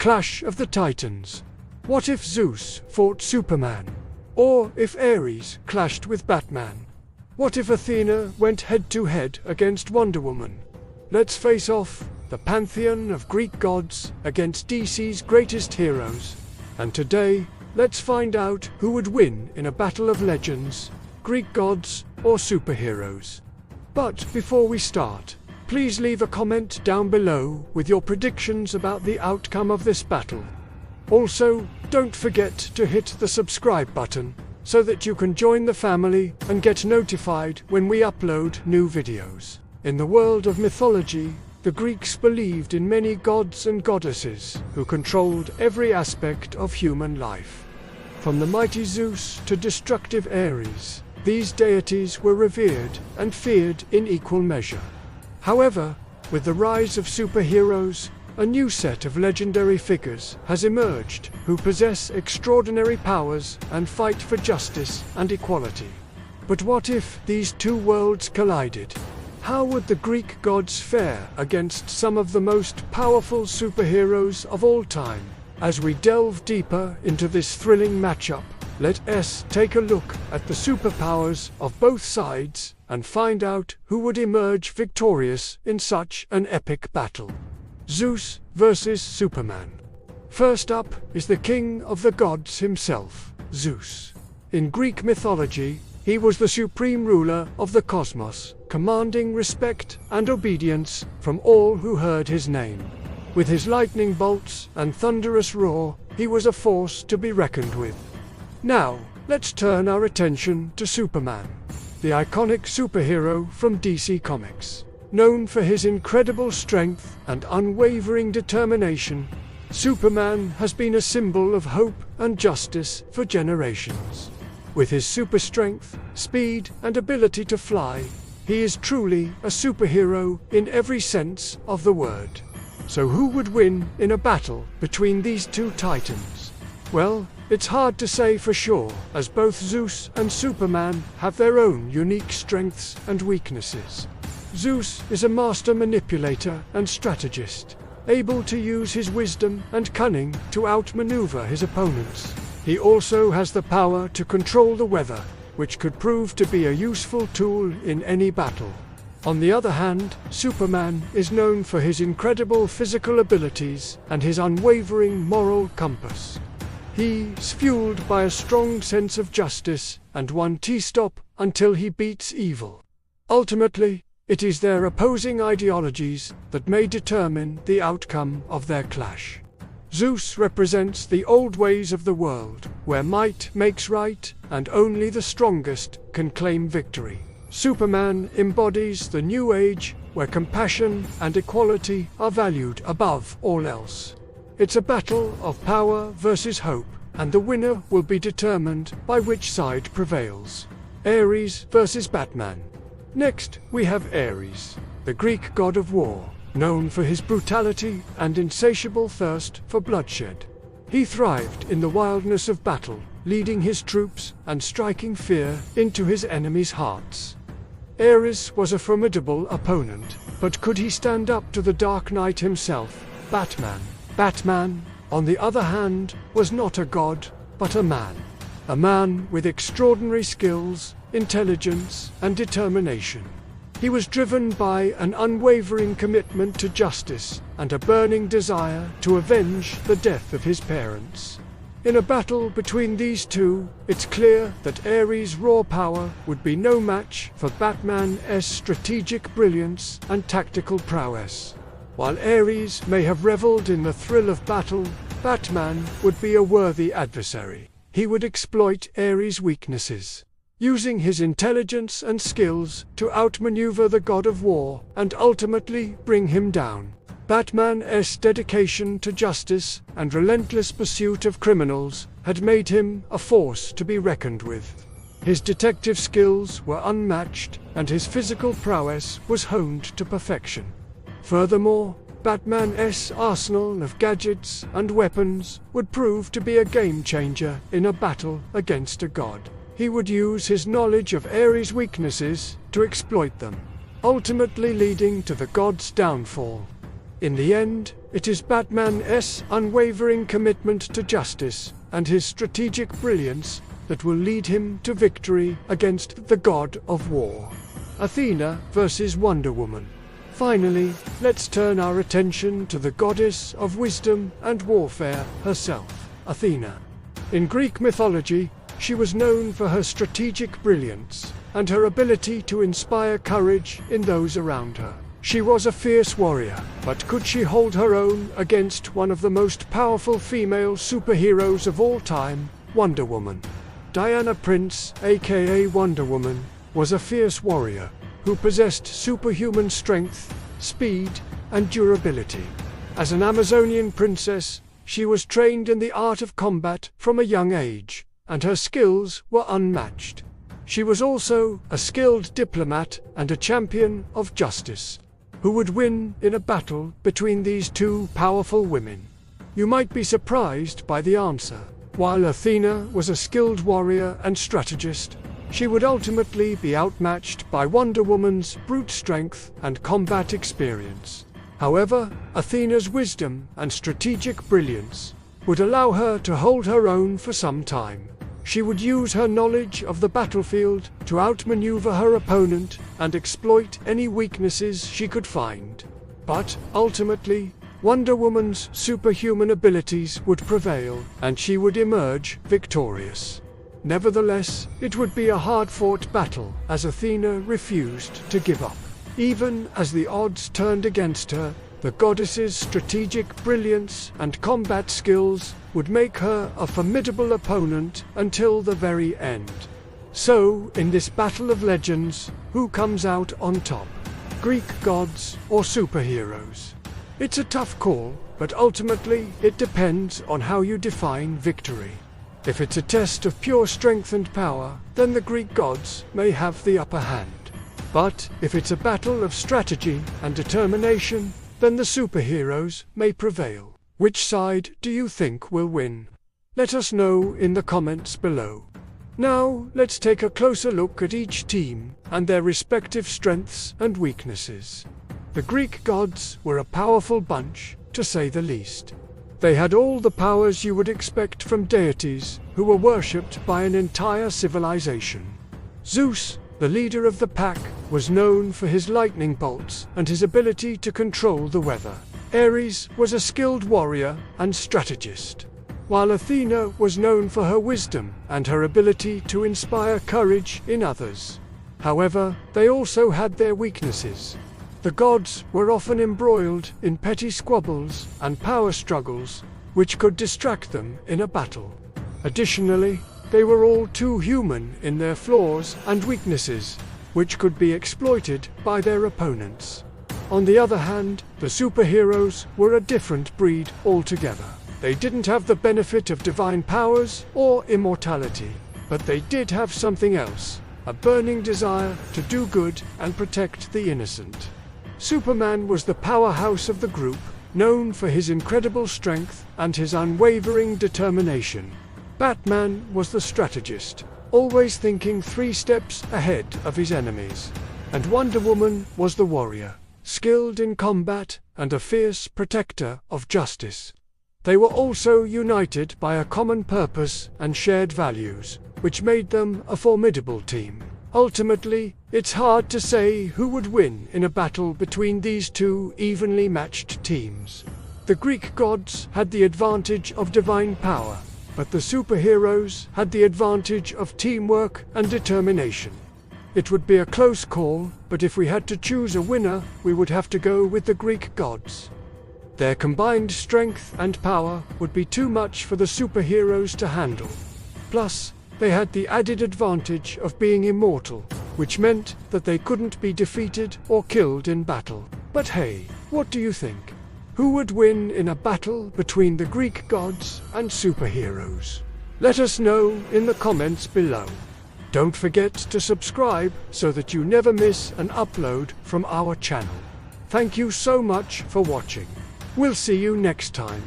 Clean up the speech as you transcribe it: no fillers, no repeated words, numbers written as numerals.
clash of the Titans. What if Zeus fought Superman? Or if Ares clashed with Batman? What if Athena went head-to-head against Wonder Woman? Let's face off, the pantheon of Greek gods against DC's greatest heroes. And today, let's find out who would win in a battle of legends, Greek gods or superheroes. But before we start, please leave a comment down below with your predictions about the outcome of this battle. Also, don't forget to hit the subscribe button so that you can join the family and get notified when we upload new videos. In the world of mythology, the Greeks believed in many gods and goddesses who controlled every aspect of human life. From the mighty Zeus to destructive Ares, these deities were revered and feared in equal measure. However, with the rise of superheroes, a new set of legendary figures has emerged who possess extraordinary powers and fight for justice and equality. But what if these two worlds collided? How would the Greek gods fare against some of the most powerful superheroes of all time? As we delve deeper into this thrilling matchup, let us take a look at the superpowers of both sides and find out who would emerge victorious in such an epic battle. Zeus versus Superman. First up is the king of the gods himself, Zeus. In Greek mythology, he was the supreme ruler of the cosmos, commanding respect and obedience from all who heard his name. With his lightning bolts and thunderous roar, he was a force to be reckoned with. Now, let's turn our attention to Superman, the iconic superhero from DC Comics. Known for his incredible strength and unwavering determination, Superman has been a symbol of hope and justice for generations. With his super strength, speed, and ability to fly, he is truly a superhero in every sense of the word. So who would win in a battle between these two titans? Well, it's hard to say for sure, as both Zeus and Superman have their own unique strengths and weaknesses. Zeus is a master manipulator and strategist, able to use his wisdom and cunning to outmaneuver his opponents. He also has the power to control the weather, which could prove to be a useful tool in any battle. On the other hand, Superman is known for his incredible physical abilities and his unwavering moral compass. He's fueled by a strong sense of justice and won't stop until he beats evil. Ultimately, it is their opposing ideologies that may determine the outcome of their clash. Zeus represents the old ways of the world, where might makes right, and only the strongest can claim victory. Superman embodies the new age, where compassion and equality are valued above all else. It's a battle of power versus hope, and the winner will be determined by which side prevails. Ares versus Batman. Next, we have Ares, the Greek god of war, known for his brutality and insatiable thirst for bloodshed. He thrived in the wildness of battle, leading his troops and striking fear into his enemies' hearts. Ares was a formidable opponent, but could he stand up to the Dark Knight himself, Batman? Batman, on the other hand, was not a god, but a man. A man with extraordinary skills, intelligence, and determination. He was driven by an unwavering commitment to justice and a burning desire to avenge the death of his parents. In a battle between these two, it's clear that Ares' raw power would be no match for Batman's strategic brilliance and tactical prowess. While Ares may have reveled in the thrill of battle, Batman would be a worthy adversary. He would exploit Ares' weaknesses, using his intelligence and skills to outmaneuver the god of war and ultimately bring him down. Batman's dedication to justice and relentless pursuit of criminals had made him a force to be reckoned with. His detective skills were unmatched, and his physical prowess was honed to perfection. Furthermore, Batman's arsenal of gadgets and weapons would prove to be a game-changer in a battle against a god. He would use his knowledge of Ares' weaknesses to exploit them, ultimately leading to the god's downfall. In the end, it is Batman's unwavering commitment to justice and his strategic brilliance that will lead him to victory against the god of war. Athena versus Wonder Woman. Finally, let's turn our attention to the goddess of wisdom and warfare herself, Athena. In Greek mythology, she was known for her strategic brilliance and her ability to inspire courage in those around her. She was a fierce warrior, but could she hold her own against one of the most powerful female superheroes of all time, Wonder Woman? Diana Prince, aka Wonder Woman, was a fierce warrior who possessed superhuman strength, speed, and durability. As an Amazonian princess, she was trained in the art of combat from a young age, and her skills were unmatched. She was also a skilled diplomat and a champion of justice. Who would win in a battle between these two powerful women? You might be surprised by the answer. While Athena was a skilled warrior and strategist, she would ultimately be outmatched by Wonder Woman's brute strength and combat experience. However, Athena's wisdom and strategic brilliance would allow her to hold her own for some time. She would use her knowledge of the battlefield to outmaneuver her opponent and exploit any weaknesses she could find. But, ultimately, Wonder Woman's superhuman abilities would prevail, and she would emerge victorious. Nevertheless, it would be a hard-fought battle, as Athena refused to give up. Even as the odds turned against her, the goddess's strategic brilliance and combat skills would make her a formidable opponent until the very end. So, in this battle of legends, who comes out on top? Greek gods or superheroes? It's a tough call, but ultimately it depends on how you define victory. If it's a test of pure strength and power, then the Greek gods may have the upper hand. But if it's a battle of strategy and determination, then the superheroes may prevail. Which side do you think will win? Let us know in the comments below. Now, let's take a closer look at each team and their respective strengths and weaknesses. The Greek gods were a powerful bunch, to say the least. They had all the powers you would expect from deities who were worshipped by an entire civilization. Zeus, the leader of the pack, was known for his lightning bolts and his ability to control the weather. Ares was a skilled warrior and strategist, while Athena was known for her wisdom and her ability to inspire courage in others. However, they also had their weaknesses. The gods were often embroiled in petty squabbles and power struggles, which could distract them in a battle. Additionally, they were all too human in their flaws and weaknesses, which could be exploited by their opponents. On the other hand, the superheroes were a different breed altogether. They didn't have the benefit of divine powers or immortality, but they did have something else, a burning desire to do good and protect the innocent. Superman was the powerhouse of the group, known for his incredible strength and his unwavering determination. Batman was the strategist, always thinking 3 steps ahead of his enemies. And Wonder Woman was the warrior, skilled in combat and a fierce protector of justice. They were also united by a common purpose and shared values, which made them a formidable team. Ultimately, it's hard to say who would win in a battle between these two evenly matched teams. The Greek gods had the advantage of divine power, but the superheroes had the advantage of teamwork and determination. It would be a close call, but if we had to choose a winner, we would have to go with the Greek gods. Their combined strength and power would be too much for the superheroes to handle. Plus, they had the added advantage of being immortal, which meant that they couldn't be defeated or killed in battle. But hey, what do you think? Who would win in a battle between the Greek gods and superheroes? Let us know in the comments below. Don't forget to subscribe so that you never miss an upload from our channel. Thank you so much for watching. We'll see you next time.